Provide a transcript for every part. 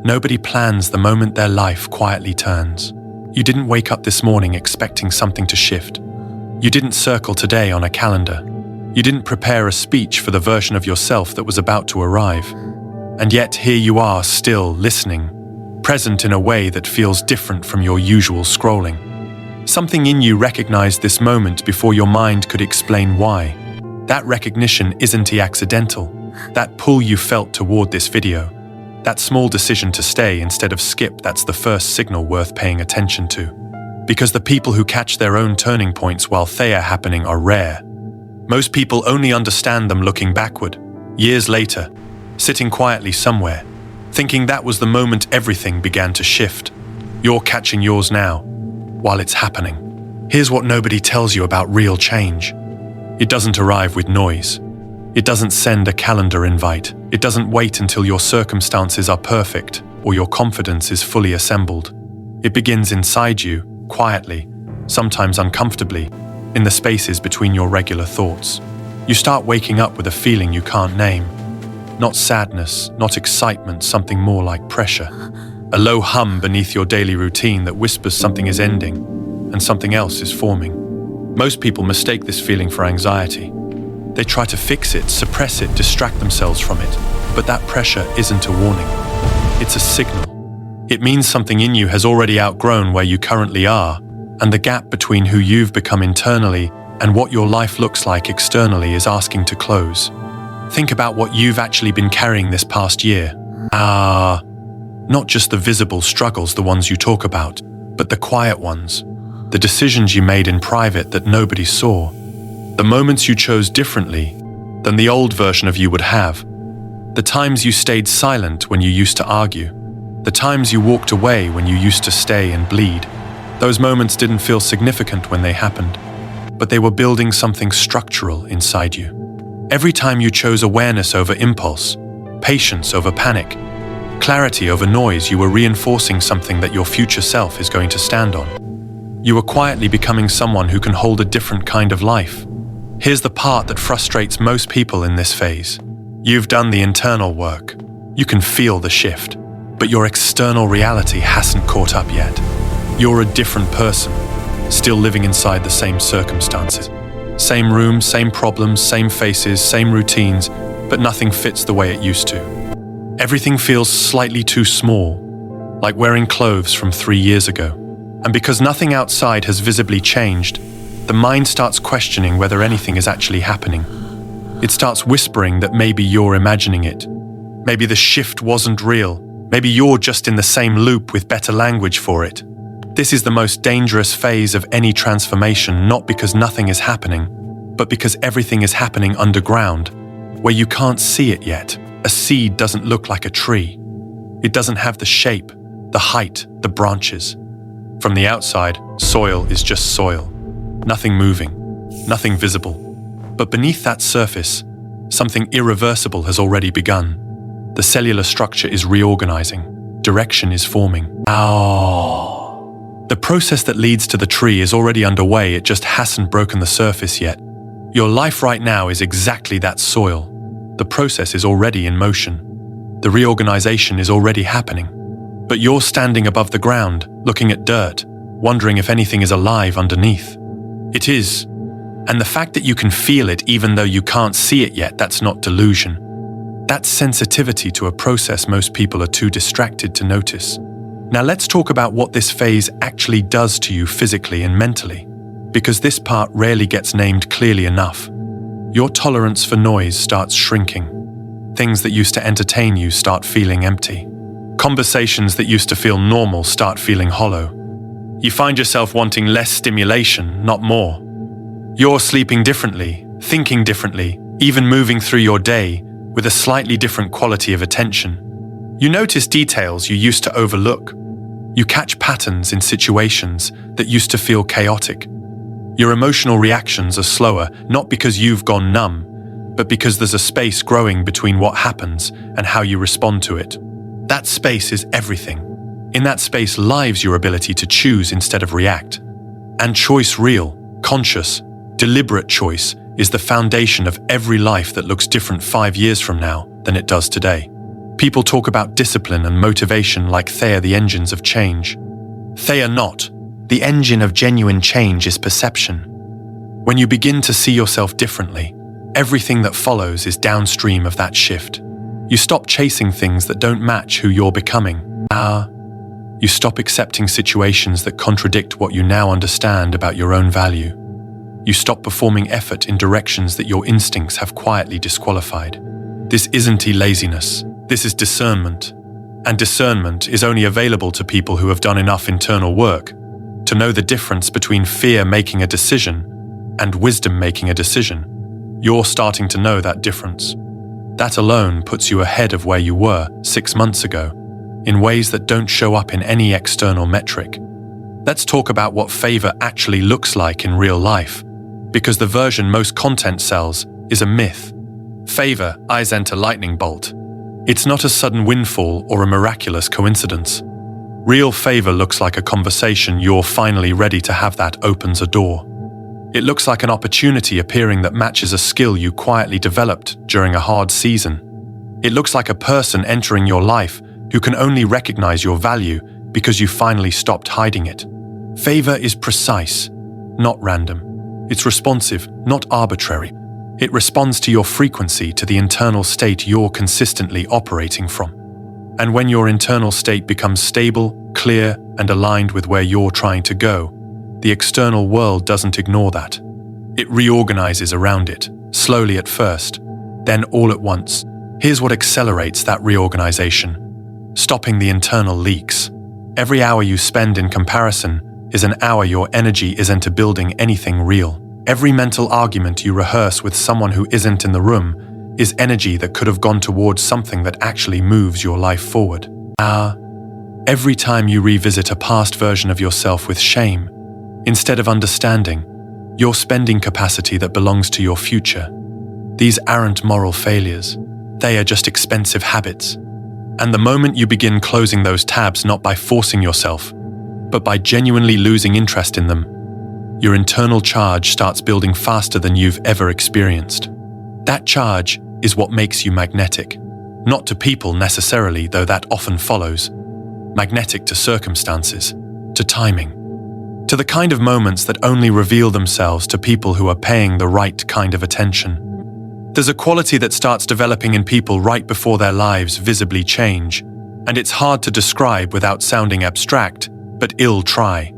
Nobody plans the moment their life quietly turns. You didn't wake up this morning expecting something to shift. You didn't circle today on a calendar. You didn't prepare a speech for the version of yourself that was about to arrive. And yet here you are, still listening, present in a way that feels different from your usual scrolling. Something in you recognized this moment before your mind could explain why. That recognition isn't accidental. That pull you felt toward this video, that small decision to stay instead of skip, that's the first signal worth paying attention to. Because the people who catch their own turning points while they are happening are rare. Most people only understand them looking backward, years later, sitting quietly somewhere, thinking that was the moment everything began to shift. You're catching yours now, while it's happening. Here's what nobody tells you about real change. It doesn't arrive with noise. It doesn't send a calendar invite. It doesn't wait until your circumstances are perfect or your confidence is fully assembled. It begins inside you, quietly, sometimes uncomfortably, in the spaces between your regular thoughts. You start waking up with a feeling you can't name. Not sadness, not excitement, something more like pressure. A low hum beneath your daily routine that whispers something is ending and something else is forming. Most people mistake this feeling for anxiety. They try to fix it, suppress it, distract themselves from it. But that pressure isn't a warning. It's a signal. It means something in you has already outgrown where you currently are, and the gap between who you've become internally and what your life looks like externally is asking to close. Think about what you've actually been carrying this past year. Not just the visible struggles, the ones you talk about, but the quiet ones. The decisions you made in private that nobody saw. The moments you chose differently than the old version of you would have. The times you stayed silent when you used to argue. The times you walked away when you used to stay and bleed. Those moments didn't feel significant when they happened, but they were building something structural inside you. Every time you chose awareness over impulse, patience over panic, clarity over noise, you were reinforcing something that your future self is going to stand on. You were quietly becoming someone who can hold a different kind of life. Here's the part that frustrates most people in this phase. You've done the internal work. You can feel the shift, but your external reality hasn't caught up yet. You're a different person, still living inside the same circumstances. Same room, same problems, same faces, same routines, but nothing fits the way it used to. Everything feels slightly too small, like wearing clothes from 3 years ago. And because nothing outside has visibly changed, the mind starts questioning whether anything is actually happening. It starts whispering that maybe you're imagining it. Maybe the shift wasn't real. Maybe you're just in the same loop with better language for it. This is the most dangerous phase of any transformation, not because nothing is happening, but because everything is happening underground, where you can't see it yet. A seed doesn't look like a tree. It doesn't have the shape, the height, the branches. From the outside, soil is just soil. Nothing moving, nothing visible. But beneath that surface, something irreversible has already begun. The cellular structure is reorganizing. Direction is forming. The process that leads to the tree is already underway, it just hasn't broken the surface yet. Your life right now is exactly that soil. The process is already in motion. The reorganization is already happening. But you're standing above the ground, looking at dirt, wondering if anything is alive underneath. It is. And the fact that you can feel it even though you can't see it yet, that's not delusion. That's sensitivity to a process most people are too distracted to notice. Now let's talk about what this phase actually does to you physically and mentally, because this part rarely gets named clearly enough. Your tolerance for noise starts shrinking. Things that used to entertain you start feeling empty. Conversations that used to feel normal start feeling hollow. You find yourself wanting less stimulation, not more. You're sleeping differently, thinking differently, even moving through your day with a slightly different quality of attention. You notice details you used to overlook. You catch patterns in situations that used to feel chaotic. Your emotional reactions are slower, not because you've gone numb, but because there's a space growing between what happens and how you respond to it. That space is everything. In that space lies your ability to choose instead of react. And choice, real, conscious, deliberate choice, is the foundation of every life that looks different 5 years from now than it does today. People talk about discipline and motivation like they are the engines of change. They are not. The engine of genuine change is perception. When you begin to see yourself differently, everything that follows is downstream of that shift. You stop chasing things that don't match who you're becoming. You stop accepting situations that contradict what you now understand about your own value. You stop performing effort in directions that your instincts have quietly disqualified. This isn't laziness. This is discernment. And discernment is only available to people who have done enough internal work to know the difference between fear making a decision and wisdom making a decision. You're starting to know that difference. That alone puts you ahead of where you were 6 months ago, in ways that don't show up in any external metric. Let's talk about what favor actually looks like in real life, because the version most content sells is a myth. Favor isn't a lightning bolt. It's not a sudden windfall or a miraculous coincidence. Real favor looks like a conversation you're finally ready to have that opens a door. It looks like an opportunity appearing that matches a skill you quietly developed during a hard season. It looks like a person entering your life who can only recognize your value because you finally stopped hiding it. Favor is precise, not random. It's responsive, not arbitrary. It responds to your frequency, to the internal state you're consistently operating from. And when your internal state becomes stable, clear, and aligned with where you're trying to go, the external world doesn't ignore that. It reorganizes around it, slowly at first, then all at once. Here's what accelerates that reorganization: stopping the internal leaks. Every hour you spend in comparison is an hour your energy isn't building anything real. Every mental argument you rehearse with someone who isn't in the room is energy that could have gone towards something that actually moves your life forward. Every time you revisit a past version of yourself with shame, instead of understanding, you're spending capacity that belongs to your future. These aren't moral failures. They are just expensive habits. And the moment you begin closing those tabs not by forcing yourself, but by genuinely losing interest in them, your internal charge starts building faster than you've ever experienced. That charge is what makes you magnetic. Not to people necessarily, though that often follows. Magnetic to circumstances, to timing, to the kind of moments that only reveal themselves to people who are paying the right kind of attention. There's a quality that starts developing in people right before their lives visibly change, and it's hard to describe without sounding abstract, but ill try.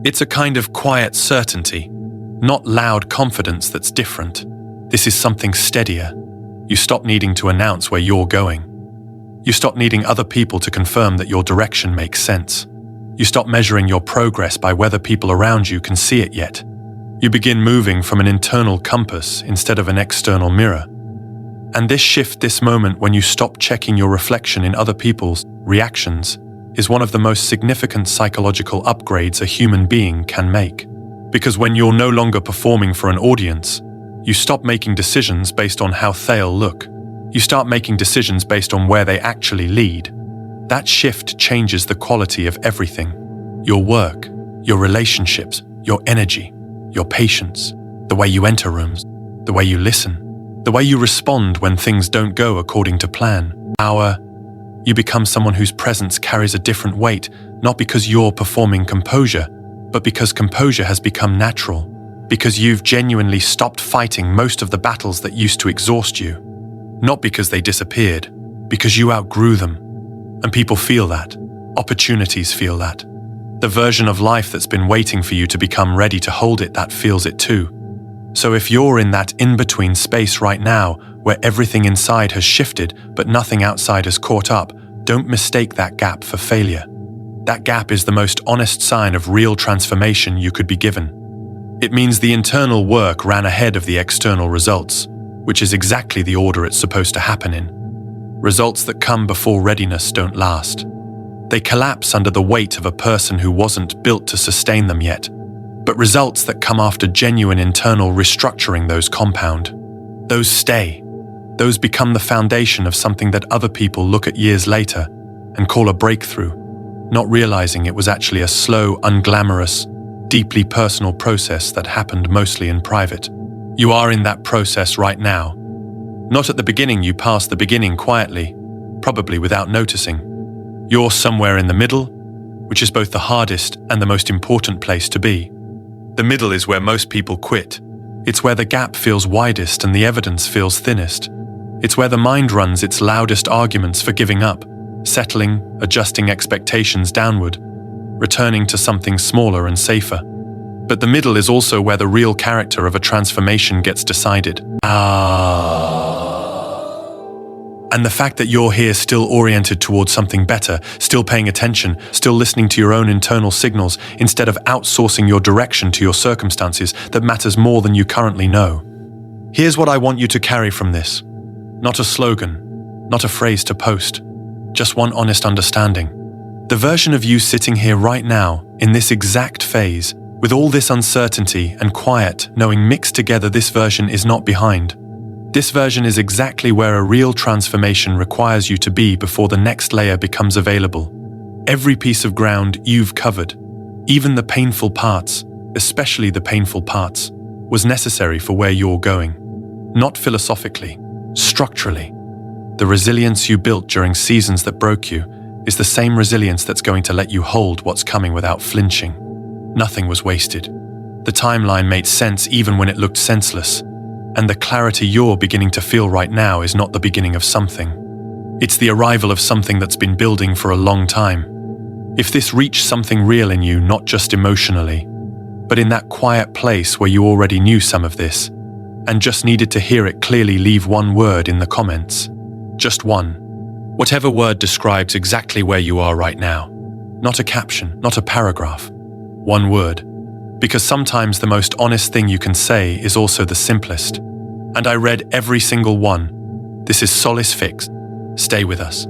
It's a kind of quiet certainty, not loud confidence that's different. This is something steadier. You stop needing to announce where you're going. You stop needing other people to confirm that your direction makes sense. You stop measuring your progress by whether people around you can see it yet. You begin moving from an internal compass instead of an external mirror. And this moment when you stop checking your reflection in other people's reactions is one of the most significant psychological upgrades a human being can make. Because when you're no longer performing for an audience, you stop making decisions based on how they'll look. You start making decisions based on where they actually lead. That shift changes the quality of everything. Your work, your relationships, your energy, your patience, the way you enter rooms, the way you listen, the way you respond when things don't go according to plan. You become someone whose presence carries a different weight, not because you're performing composure, but because composure has become natural, because you've genuinely stopped fighting most of the battles that used to exhaust you. Not because they disappeared, because you outgrew them. And people feel that. Opportunities feel that. The version of life that's been waiting for you to become ready to hold it, that feels it too. So if you're in that in-between space right now, where everything inside has shifted, but nothing outside has caught up, don't mistake that gap for failure. That gap is the most honest sign of real transformation you could be given. It means the internal work ran ahead of the external results, which is exactly the order it's supposed to happen in. Results that come before readiness don't last. They collapse under the weight of a person who wasn't built to sustain them yet. But results that come after genuine internal restructuring, those compound. Those stay. Those become the foundation of something that other people look at years later and call a breakthrough, not realizing it was actually a slow, unglamorous, deeply personal process that happened mostly in private. You are in that process right now. Not at the beginning, you pass the beginning quietly, probably without noticing. You're somewhere in the middle, which is both the hardest and the most important place to be. The middle is where most people quit. It's where the gap feels widest and the evidence feels thinnest. It's where the mind runs its loudest arguments for giving up, settling, adjusting expectations downward, returning to something smaller and safer. But the middle is also where the real character of a transformation gets decided. And the fact that you're here still oriented towards something better, still paying attention, still listening to your own internal signals instead of outsourcing your direction to your circumstances, that matters more than you currently know. Here's what I want you to carry from this. Not a slogan, not a phrase to post, just one honest understanding. The version of you sitting here right now, in this exact phase, with all this uncertainty and quiet, knowing mixed together, this version is not behind. This version is exactly where a real transformation requires you to be before the next layer becomes available. Every piece of ground you've covered, even the painful parts, especially the painful parts, was necessary for where you're going. Not philosophically, structurally. The resilience you built during seasons that broke you is the same resilience that's going to let you hold what's coming without flinching. Nothing was wasted. The timeline made sense even when it looked senseless. And the clarity you're beginning to feel right now is not the beginning of something. It's the arrival of something that's been building for a long time. If this reached something real in you, not just emotionally, but in that quiet place where you already knew some of this, and just needed to hear it clearly, leave one word in the comments. Just one. Whatever word describes exactly where you are right now. Not a caption, not a paragraph. One word. Because sometimes the most honest thing you can say is also the simplest. And I read every single one. This is Solace Fix. Stay with us.